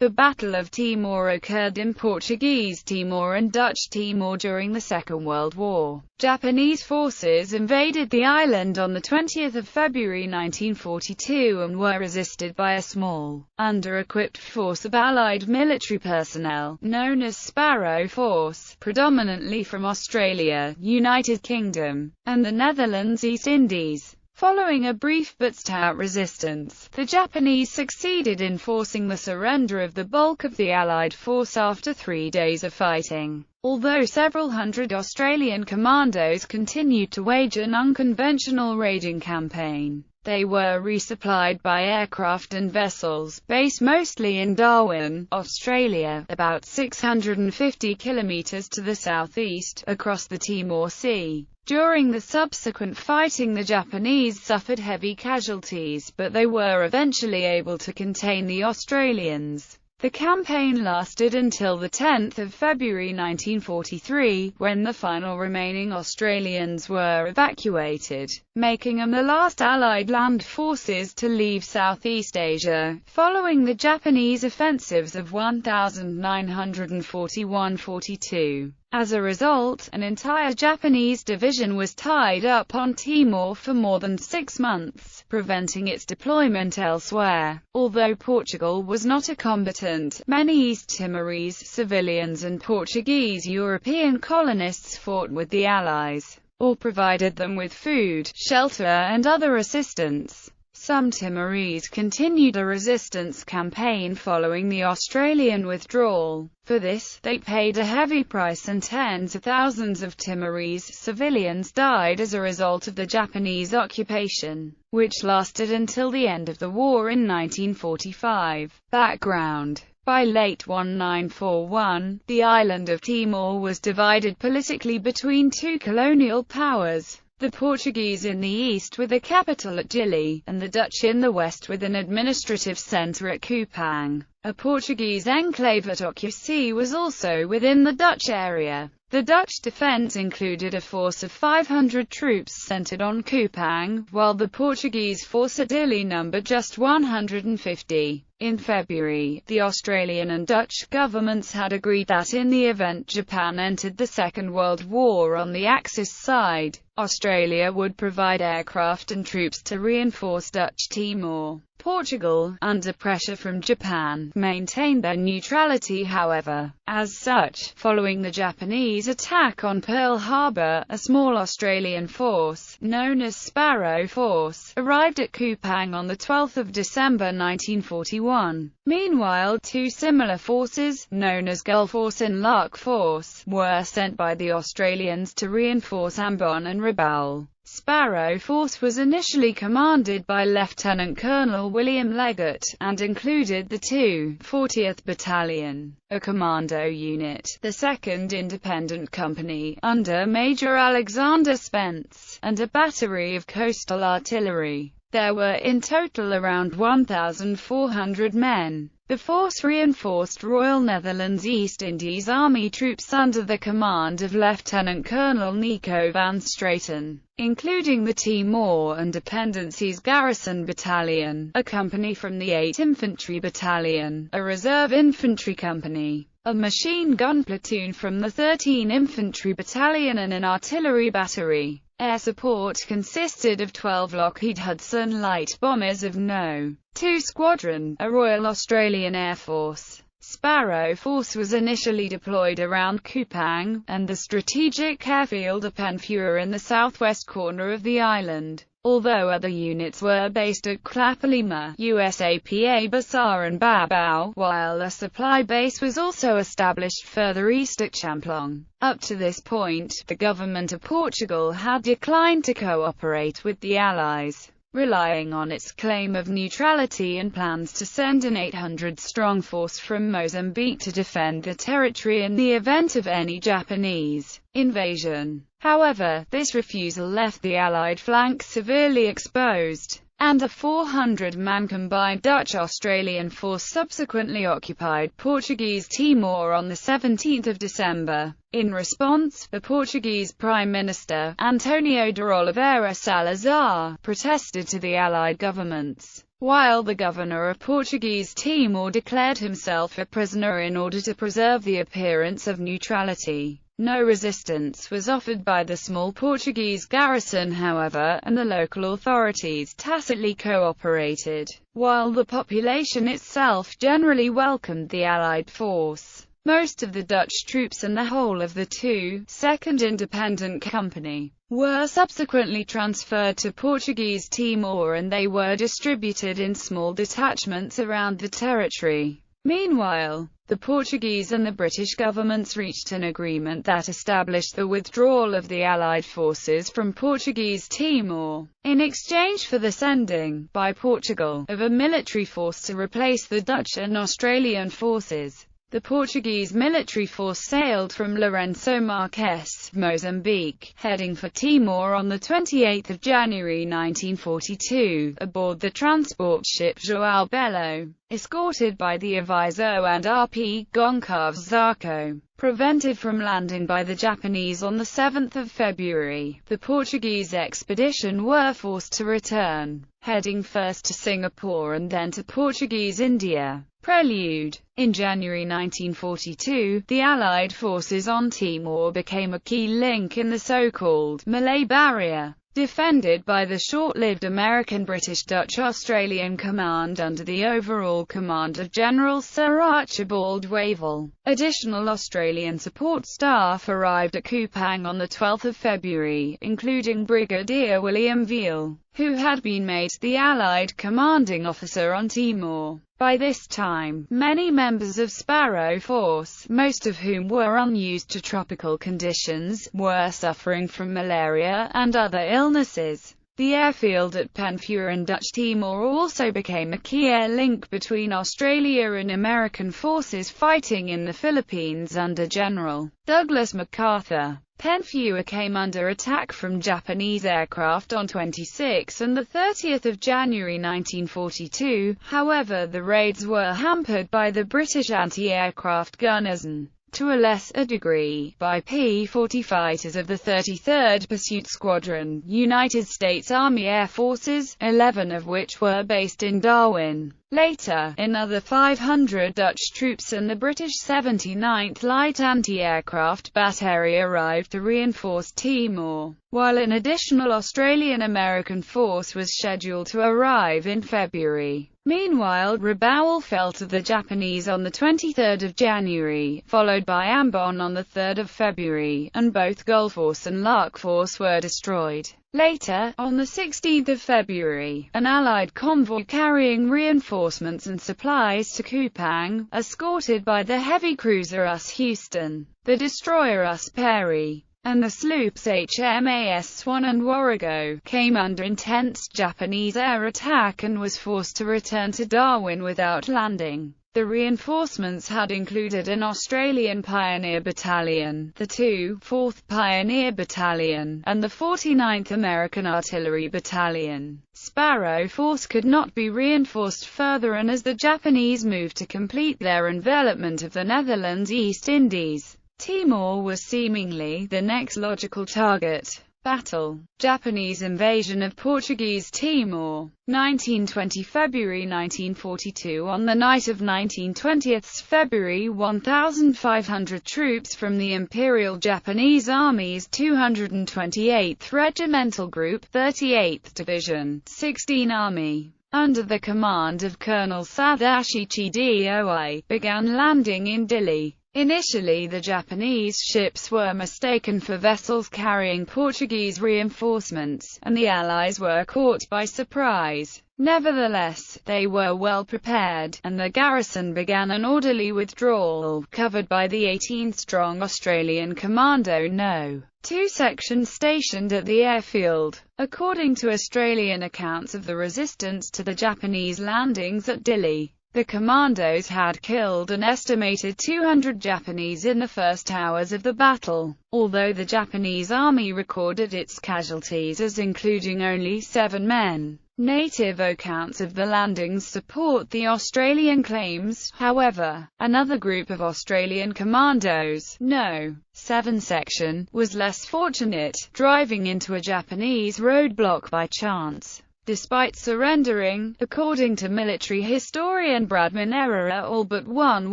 The Battle of Timor occurred in Portuguese Timor and Dutch Timor during the Second World War. Japanese forces invaded the island on 20 February 1942 and were resisted by a small, under-equipped force of Allied military personnel, known as Sparrow Force, predominantly from Australia, United Kingdom, and the Netherlands East Indies. Following a brief but stout resistance, the Japanese succeeded in forcing the surrender of the bulk of the Allied force after 3 days of fighting. Although several hundred Australian commandos continued to wage an unconventional raiding campaign, they were resupplied by aircraft and vessels, based mostly in Darwin, Australia, about 650 kilometers to the southeast, across the Timor Sea. During the subsequent fighting, the Japanese suffered heavy casualties, but they were eventually able to contain the Australians. The campaign lasted until 10 February 1943, when the final remaining Australians were evacuated, making them the last Allied land forces to leave Southeast Asia, following the Japanese offensives of 1941–42. As a result, an entire Japanese division was tied up on Timor for more than 6 months, preventing its deployment elsewhere. Although Portugal was not a combatant, many East Timorese civilians and Portuguese European colonists fought with the Allies, or provided them with food, shelter and other assistance. Some Timorese continued a resistance campaign following the Australian withdrawal. For this, they paid a heavy price, and tens of thousands of Timorese civilians died as a result of the Japanese occupation, which lasted until the end of the war in 1945. Background: by late 1941, the island of Timor was divided politically between two colonial powers. The Portuguese in the east with a capital at Dili, and the Dutch in the west with an administrative centre at Kupang. A Portuguese enclave at Ocucy was also within the Dutch area. The Dutch defence included a force of 500 troops centred on Kupang, while the Portuguese force at Dili numbered just 150. In February, the Australian and Dutch governments had agreed that in the event Japan entered the Second World War on the Axis side, Australia would provide aircraft and troops to reinforce Dutch Timor. Portugal, under pressure from Japan, maintained their neutrality however. As such, following the Japanese attack on Pearl Harbor, a small Australian force, known as Sparrow Force, arrived at Kupang on 12 December 1941. Meanwhile, two similar forces, known as Gulf Force and Lark Force, were sent by the Australians to reinforce Ambon and Rabaul. Sparrow Force was initially commanded by Lieutenant Colonel William Leggett, and included the 240th Battalion, a commando unit, the 2nd Independent Company, under Major Alexander Spence, and a battery of coastal artillery. There were in total around 1,400 men. The force reinforced Royal Netherlands East Indies Army troops under the command of Lieutenant Colonel Nico van Straten, including the Timor and Dependencies Garrison Battalion, a company from the 8th Infantry Battalion, a reserve infantry company, a machine gun platoon from the 13th Infantry Battalion and an artillery battery. Air support consisted of 12 Lockheed Hudson light bombers of No. 2 Squadron, a Royal Australian Air Force. Sparrow Force was initially deployed around Kupang, and the strategic airfield of Penfura in the southwest corner of the island. Although other units were based at Klapalima, USAPA Basar and Babao, while a supply base was also established further east at Champlong. Up to this point, the government of Portugal had declined to cooperate with the Allies, relying on its claim of neutrality and plans to send an 800-strong force from Mozambique to defend the territory in the event of any Japanese invasion. However, this refusal left the Allied flank severely exposed, and a 400-man combined Dutch-Australian force subsequently occupied Portuguese Timor on 17 December. In response, the Portuguese Prime Minister, António de Oliveira Salazar, protested to the Allied governments, while the governor of Portuguese Timor declared himself a prisoner in order to preserve the appearance of neutrality. No resistance was offered by the small Portuguese garrison, however, and the local authorities tacitly cooperated, while the population itself generally welcomed the Allied force. Most of the Dutch troops and the whole of the 2nd Independent Company were subsequently transferred to Portuguese Timor, and they were distributed in small detachments around the territory. Meanwhile, the Portuguese and the British governments reached an agreement that established the withdrawal of the Allied forces from Portuguese Timor, in exchange for the sending, by Portugal, of a military force to replace the Dutch and Australian forces. The Portuguese military force sailed from Lourenço Marques, Mozambique, heading for Timor on 28 January 1942, aboard the transport ship João Belo, escorted by the Aviso and RP Goncalves Zarco. Prevented from landing by the Japanese on 7 February, the Portuguese expedition were forced to return, heading first to Singapore and then to Portuguese India. Prelude. In January 1942, the Allied forces on Timor became a key link in the so-called Malay Barrier, defended by the short-lived American, British, Dutch, Australian command under the overall command of General Sir Archibald Wavell. Additional Australian support staff arrived at Kupang on 12 February, including Brigadier William Veal, who had been made the Allied commanding officer on Timor. By this time, many members of Sparrow Force, most of whom were unused to tropical conditions, were suffering from malaria and other illnesses. The airfield at Penfue in Dutch Timor also became a key air link between Australia and American forces fighting in the Philippines under General Douglas MacArthur. Penfue came under attack from Japanese aircraft on 26 and 30 January 1942, however the raids were hampered by the British anti-aircraft gunners and, to a lesser degree, by P-40 fighters of the 33rd Pursuit Squadron, United States Army Air Forces, 11 of which were based in Darwin. Later, another 500 Dutch troops and the British 79th Light Anti-Aircraft Battery arrived to reinforce Timor, while an additional Australian-American force was scheduled to arrive in February. Meanwhile, Rabaul fell to the Japanese on 23 January, followed by Ambon on 3 February, and both Gulf Force and Lark Force were destroyed. Later, on 16 February, an Allied convoy carrying reinforcements and supplies to Kupang, escorted by the heavy cruiser US Houston, the destroyer US Perry, and the sloops HMAS Swan and Warrego, came under intense Japanese air attack and was forced to return to Darwin without landing. The reinforcements had included an Australian Pioneer Battalion, the 4th Pioneer Battalion, and the 49th American Artillery Battalion. Sparrow Force could not be reinforced further, and as the Japanese moved to complete their envelopment of the Netherlands East Indies, Timor was seemingly the next logical target. Battle. Japanese invasion of Portuguese Timor. 1920 February 1942. On the night of 1920 February, 1,500 troops from the Imperial Japanese Army's 228th Regimental Group, 38th Division, 16 Army, under the command of Colonel Sadashi Chidoi, began landing in Dili. Initially, the Japanese ships were mistaken for vessels carrying Portuguese reinforcements, and the Allies were caught by surprise. Nevertheless, they were well prepared, and the garrison began an orderly withdrawal, covered by the 18-strong Australian Commando No. 2 section stationed at the airfield. According to Australian accounts of the resistance to the Japanese landings at Dili, the commandos had killed an estimated 200 Japanese in the first hours of the battle, although the Japanese army recorded its casualties as including only 7 men. Native accounts of the landings support the Australian claims, however. Another group of Australian commandos, No. 7 section, was less fortunate, driving into a Japanese roadblock by chance. Despite surrendering, according to military historian Brad Minera, all but one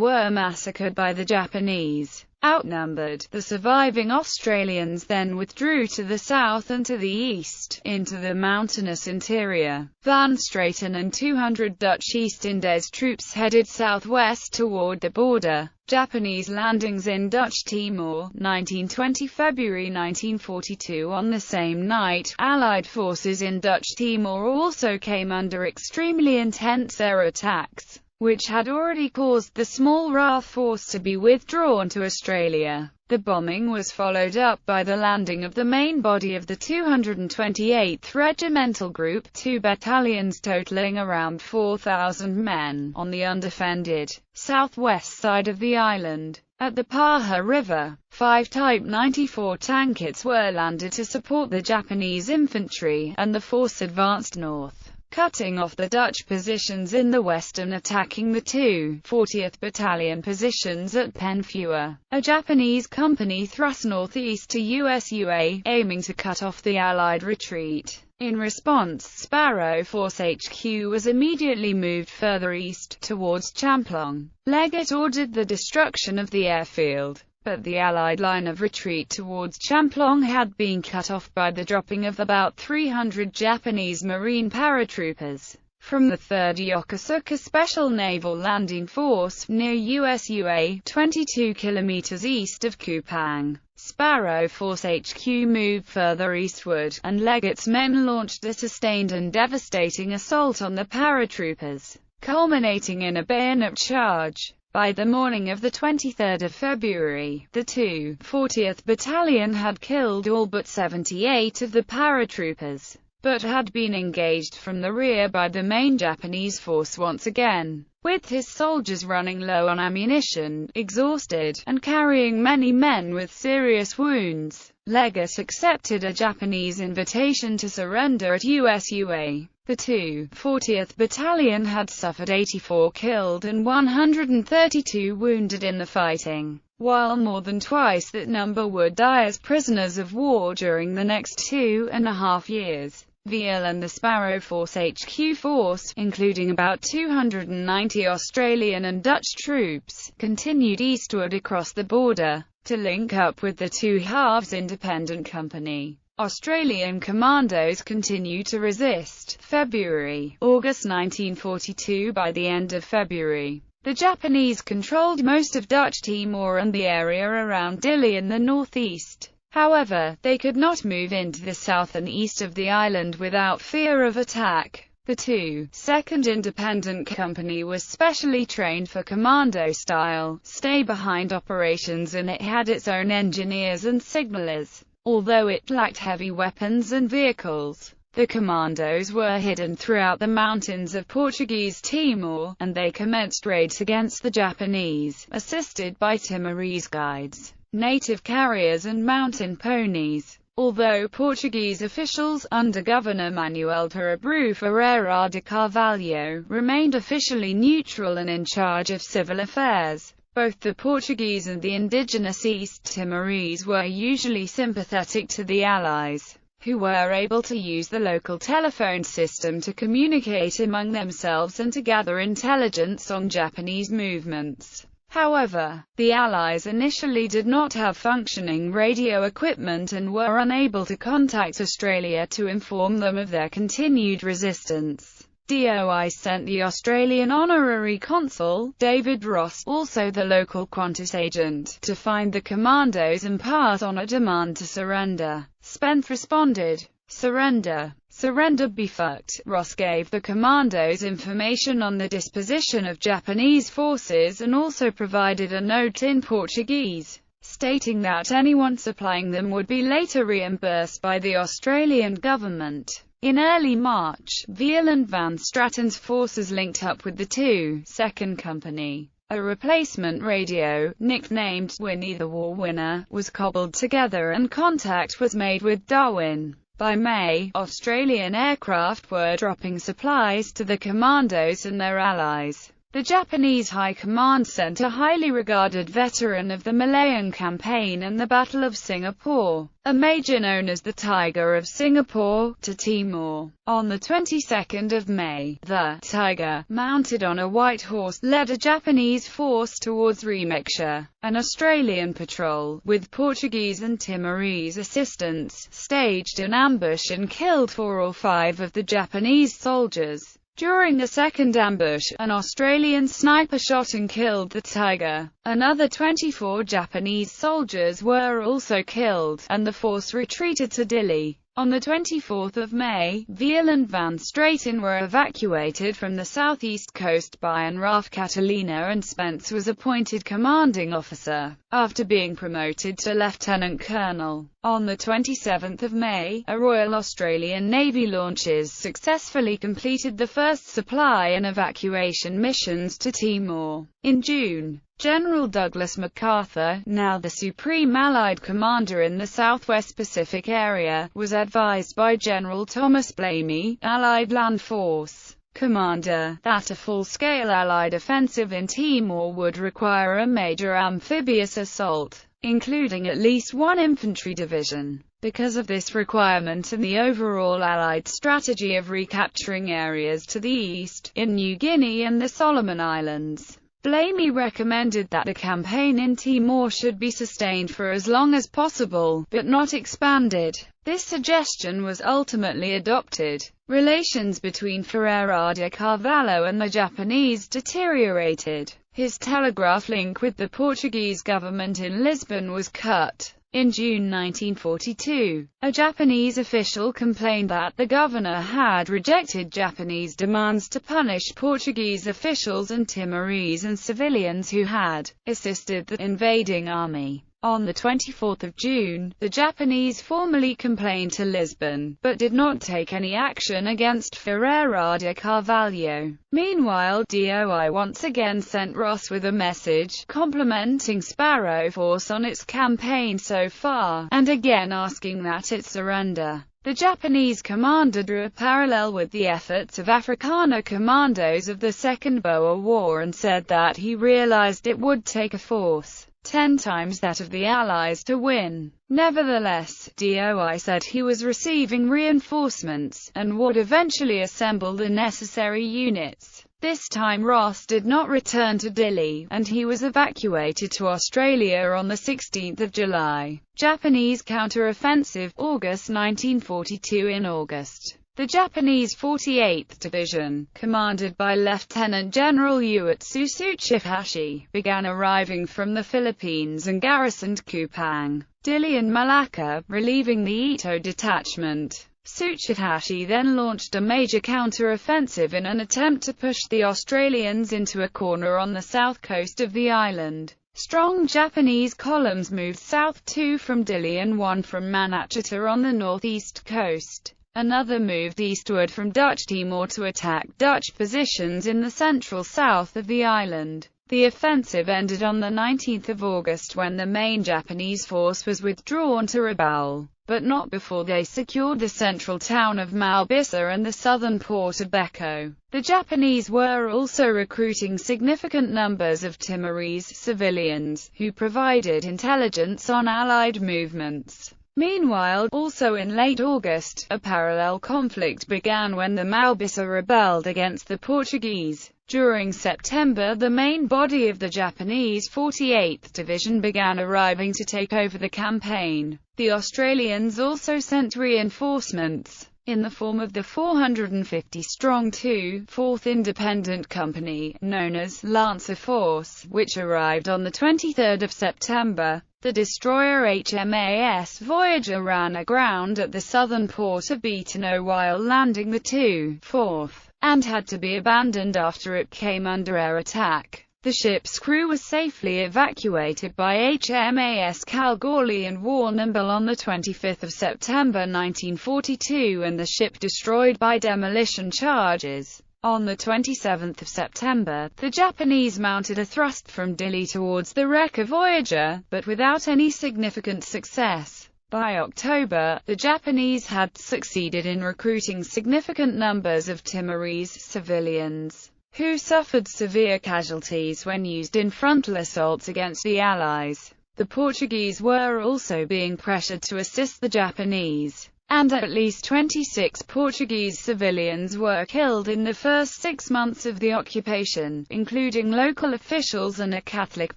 were massacred by the Japanese. Outnumbered, the surviving Australians then withdrew to the south and to the east, into the mountainous interior. Van Straten and 200 Dutch East Indies troops headed southwest toward the border. Japanese landings in Dutch Timor, 1920 February 1942. On the same night, Allied forces in Dutch Timor also came under extremely intense air attacks, which had already caused the small RAF force to be withdrawn to Australia. The bombing was followed up by the landing of the main body of the 228th Regimental Group, 2 battalions totaling around 4,000 men, on the undefended, southwest side of the island. At the Paha River, 5 Type 94 tankets were landed to support the Japanese infantry, and the force advanced north, cutting off the Dutch positions in the west and attacking the 240th Battalion positions at Penfua. A Japanese company thrust northeast to USUA, aiming to cut off the Allied retreat. In response, Sparrow Force HQ was immediately moved further east, towards Champlong. Leggett ordered the destruction of the airfield, but the Allied line of retreat towards Champlong had been cut off by the dropping of about 300 Japanese Marine paratroopers from the 3rd Yokosuka Special Naval Landing Force, near USUA, 22 kilometers east of Kupang. Sparrow Force HQ moved further eastward, and Leggett's men launched a sustained and devastating assault on the paratroopers, culminating in a bayonet charge. By the morning of the 23rd of February, the 240th Battalion had killed all but 78 of the paratroopers, but had been engaged from the rear by the main Japanese force once again. With his soldiers running low on ammunition, exhausted, and carrying many men with serious wounds, Leggett accepted a Japanese invitation to surrender at USUA. The 240th Battalion had suffered 84 killed and 132 wounded in the fighting, while more than twice that number would die as prisoners of war during the next 2.5 years. Veal and the Sparrow Force HQ force, including about 290 Australian and Dutch troops, continued eastward across the border, to link up with the Two Halves Independent Company. Australian commandos continued to resist. August 1942. By the end of February, the Japanese controlled most of Dutch Timor and the area around Dili in the northeast. However, they could not move into the south and east of the island without fear of attack. The 2nd Independent Company was specially trained for commando-style, stay-behind operations, and it had its own engineers and signallers. Although it lacked heavy weapons and vehicles, the commandos were hidden throughout the mountains of Portuguese Timor, and they commenced raids against the Japanese, assisted by Timorese guides, native carriers and mountain ponies. Although Portuguese officials, under Governor Manuel Turabru Ferreira de Carvalho, remained officially neutral and in charge of civil affairs, both the Portuguese and the indigenous East Timorese were usually sympathetic to the Allies, who were able to use the local telephone system to communicate among themselves and to gather intelligence on Japanese movements. However, the Allies initially did not have functioning radio equipment and were unable to contact Australia to inform them of their continued resistance. DOI sent the Australian Honorary Consul, David Ross, also the local Qantas agent, to find the commandos and pass on a demand to surrender. Spence responded, "Surrender. Surrender be fucked." Ross gave the commandos information on the disposition of Japanese forces and also provided a note in Portuguese, stating that anyone supplying them would be later reimbursed by the Australian government. In early March, Veal and Van Straten's forces linked up with the 2nd Company. A replacement radio, nicknamed Winnie the War Winner, was cobbled together and contact was made with Darwin. By May, Australian aircraft were dropping supplies to the commandos and their allies. The Japanese High Command sent a highly regarded veteran of the Malayan Campaign and the Battle of Singapore, a major known as the Tiger of Singapore, to Timor. On the 22nd of May, the Tiger, mounted on a white horse, led a Japanese force towards Remekshire. An Australian patrol, with Portuguese and Timorese assistance, staged an ambush and killed 4 or 5 of the Japanese soldiers. During the second ambush, an Australian sniper shot and killed the Tiger. Another 24 Japanese soldiers were also killed, and the force retreated to Dili. On the 24th of May, Veal and Van Straten were evacuated from the southeast coast by an RAF Catalina, and Spence was appointed commanding officer, after being promoted to lieutenant colonel. On the 27th of May, a Royal Australian Navy launches successfully completed the first supply and evacuation missions to Timor. In June, General Douglas MacArthur, now the Supreme Allied Commander in the Southwest Pacific area, was advised by General Thomas Blamey, Allied Land Force Commander, that a full-scale Allied offensive in Timor would require a major amphibious assault, including at least 1 infantry division. Because of this requirement and the overall Allied strategy of recapturing areas to the east, in New Guinea and the Solomon Islands, Blamey recommended that the campaign in Timor should be sustained for as long as possible, but not expanded. This suggestion was ultimately adopted. Relations between Ferreira de Carvalho and the Japanese deteriorated. His telegraph link with the Portuguese government in Lisbon was cut. In June 1942, a Japanese official complained that the governor had rejected Japanese demands to punish Portuguese officials and Timorese and civilians who had assisted the invading army. On the 24th of June, the Japanese formally complained to Lisbon, but did not take any action against Ferreira de Carvalho. Meanwhile, DOI once again sent Ross with a message, complimenting Sparrow Force on its campaign so far, and again asking that it surrender. The Japanese commander drew a parallel with the efforts of Afrikaner commandos of the Second Boer War and said that he realized it would take a force 10 times that of the Allies to win. Nevertheless, DOI said he was receiving reinforcements, and would eventually assemble the necessary units. This time Ross did not return to Dili, and he was evacuated to Australia on the 16th of July. Japanese counteroffensive, August 1942. In August, the Japanese 48th Division, commanded by Lieutenant General Uetsu Tsuchihashi, began arriving from the Philippines and garrisoned Kupang, Dili and Malacca, relieving the Ito detachment. Tsuchihashi then launched a major counter-offensive in an attempt to push the Australians into a corner on the south coast of the island. Strong Japanese columns moved south, 2 from Dili and 1 from Manachita on the northeast coast. Another moved eastward from Dutch Timor to attack Dutch positions in the central south of the island. The offensive ended on the 19th of August when the main Japanese force was withdrawn to Rabaul, but not before they secured the central town of Maubissa and the southern port of Beko. The Japanese were also recruiting significant numbers of Timorese civilians, who provided intelligence on Allied movements. Meanwhile, also in late August, a parallel conflict began when the Maubissa rebelled against the Portuguese. During September, the main body of the Japanese 48th Division began arriving to take over the campaign. The Australians also sent reinforcements, in the form of the 450-strong 4th Independent Company, known as Lancer Force, which arrived on the 23rd of September. The destroyer HMAS Voyager ran aground at the southern port of Bitano while landing the 4th, and had to be abandoned after it came under air attack. The ship's crew was safely evacuated by HMAS Kalgoorlie and Warrnambool on the 25th of September 1942 and the ship destroyed by demolition charges. On the 27th of September, the Japanese mounted a thrust from Dili towards the wreck of Voyager, but without any significant success. By October, the Japanese had succeeded in recruiting significant numbers of Timorese civilians, who suffered severe casualties when used in frontal assaults against the Allies. The Portuguese were also being pressured to assist the Japanese, and at least 26 Portuguese civilians were killed in the first 6 months of the occupation, including local officials and a Catholic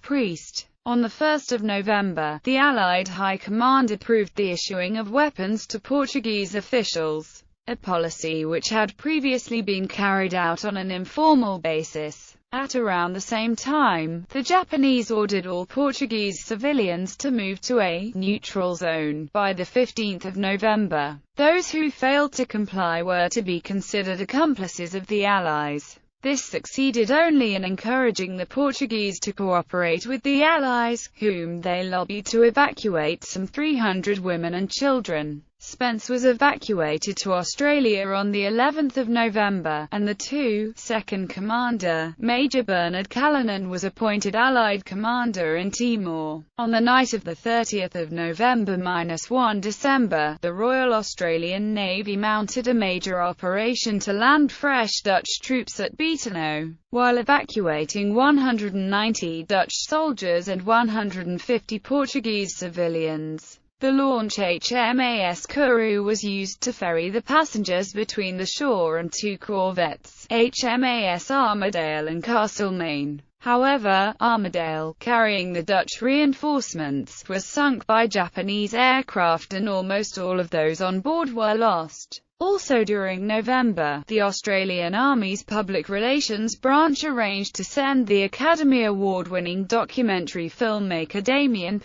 priest. On 1 November, the Allied High Command approved the issuing of weapons to Portuguese officials, a policy which had previously been carried out on an informal basis. At around the same time, the Japanese ordered all Portuguese civilians to move to a neutral zone by the 15th of November. Those who failed to comply were to be considered accomplices of the Allies. This succeeded only in encouraging the Portuguese to cooperate with the Allies, whom they lobbied to evacuate some 300 women and children. Spence was evacuated to Australia on the 11th of November, and the 2nd Commander, Major Bernard Callanan, was appointed Allied Commander in Timor. On the night of the 30th of November-1 December, the Royal Australian Navy mounted a major operation to land fresh Dutch troops at Beetano, while evacuating 190 Dutch soldiers and 150 Portuguese civilians. The launch HMAS Kourou was used to ferry the passengers between the shore and 2 corvettes, HMAS Armidale and Castlemaine. However, Armidale, carrying the Dutch reinforcements, was sunk by Japanese aircraft and almost all of those on board were lost. Also during November, the Australian Army's Public Relations Branch arranged to send the Academy Award-winning documentary filmmaker Damien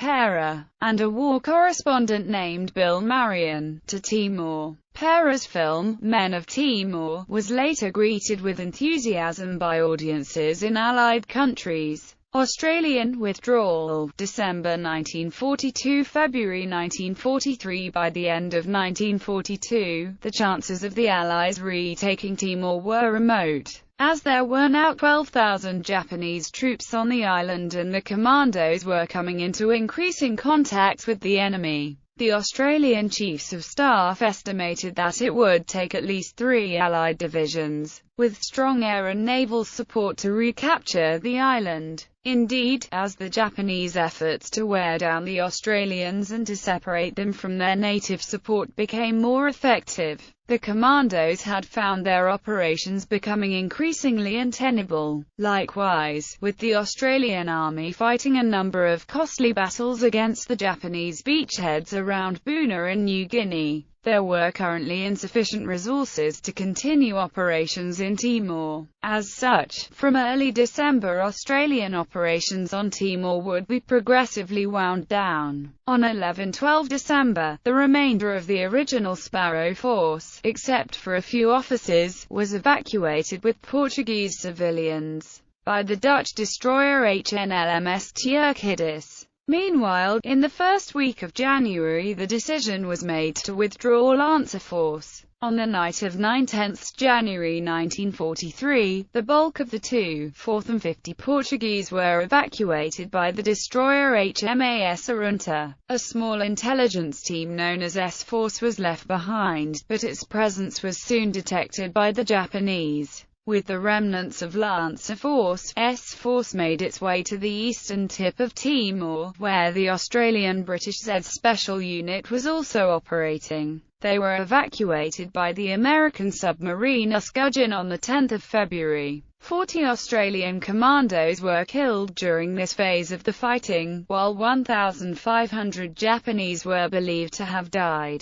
and a war correspondent named Bill Marion to Timor. Pera's film, Men of Timor, was later greeted with enthusiasm by audiences in Allied countries. Australian withdrawal, December 1942 – February 1943. By the end of 1942, the chances of the Allies retaking Timor were remote, as there were now 12,000 Japanese troops on the island and the commandos were coming into increasing contact with the enemy. The Australian Chiefs of Staff estimated that it would take at least 3 Allied divisions, with strong air and naval support to recapture the island. Indeed, as the Japanese efforts to wear down the Australians and to separate them from their native support became more effective, the commandos had found their operations becoming increasingly untenable. Likewise, with the Australian Army fighting a number of costly battles against the Japanese beachheads around Buna and New Guinea, there were currently insufficient resources to continue operations in Timor. As such, from early December, Australian operations on Timor would be progressively wound down. On 11–12 December, the remainder of the original Sparrow Force, except for a few officers, was evacuated with Portuguese civilians by the Dutch destroyer HNLMS Turkidis. Meanwhile, in the first week of January, the decision was made to withdraw Lancer Force. On the night of 9–10 January 1943, the bulk of the 2, 4th and 50 Portuguese were evacuated by the destroyer HMAS Arunta. A small intelligence team known as S-Force was left behind, but its presence was soon detected by the Japanese. With the remnants of Lancer Force, S-Force made its way to the eastern tip of Timor, where the Australian-British Z Special Unit was also operating. They were evacuated by the American submarine Usgudgeon on 10 February. 40 Australian commandos were killed during this phase of the fighting, while 1,500 Japanese were believed to have died.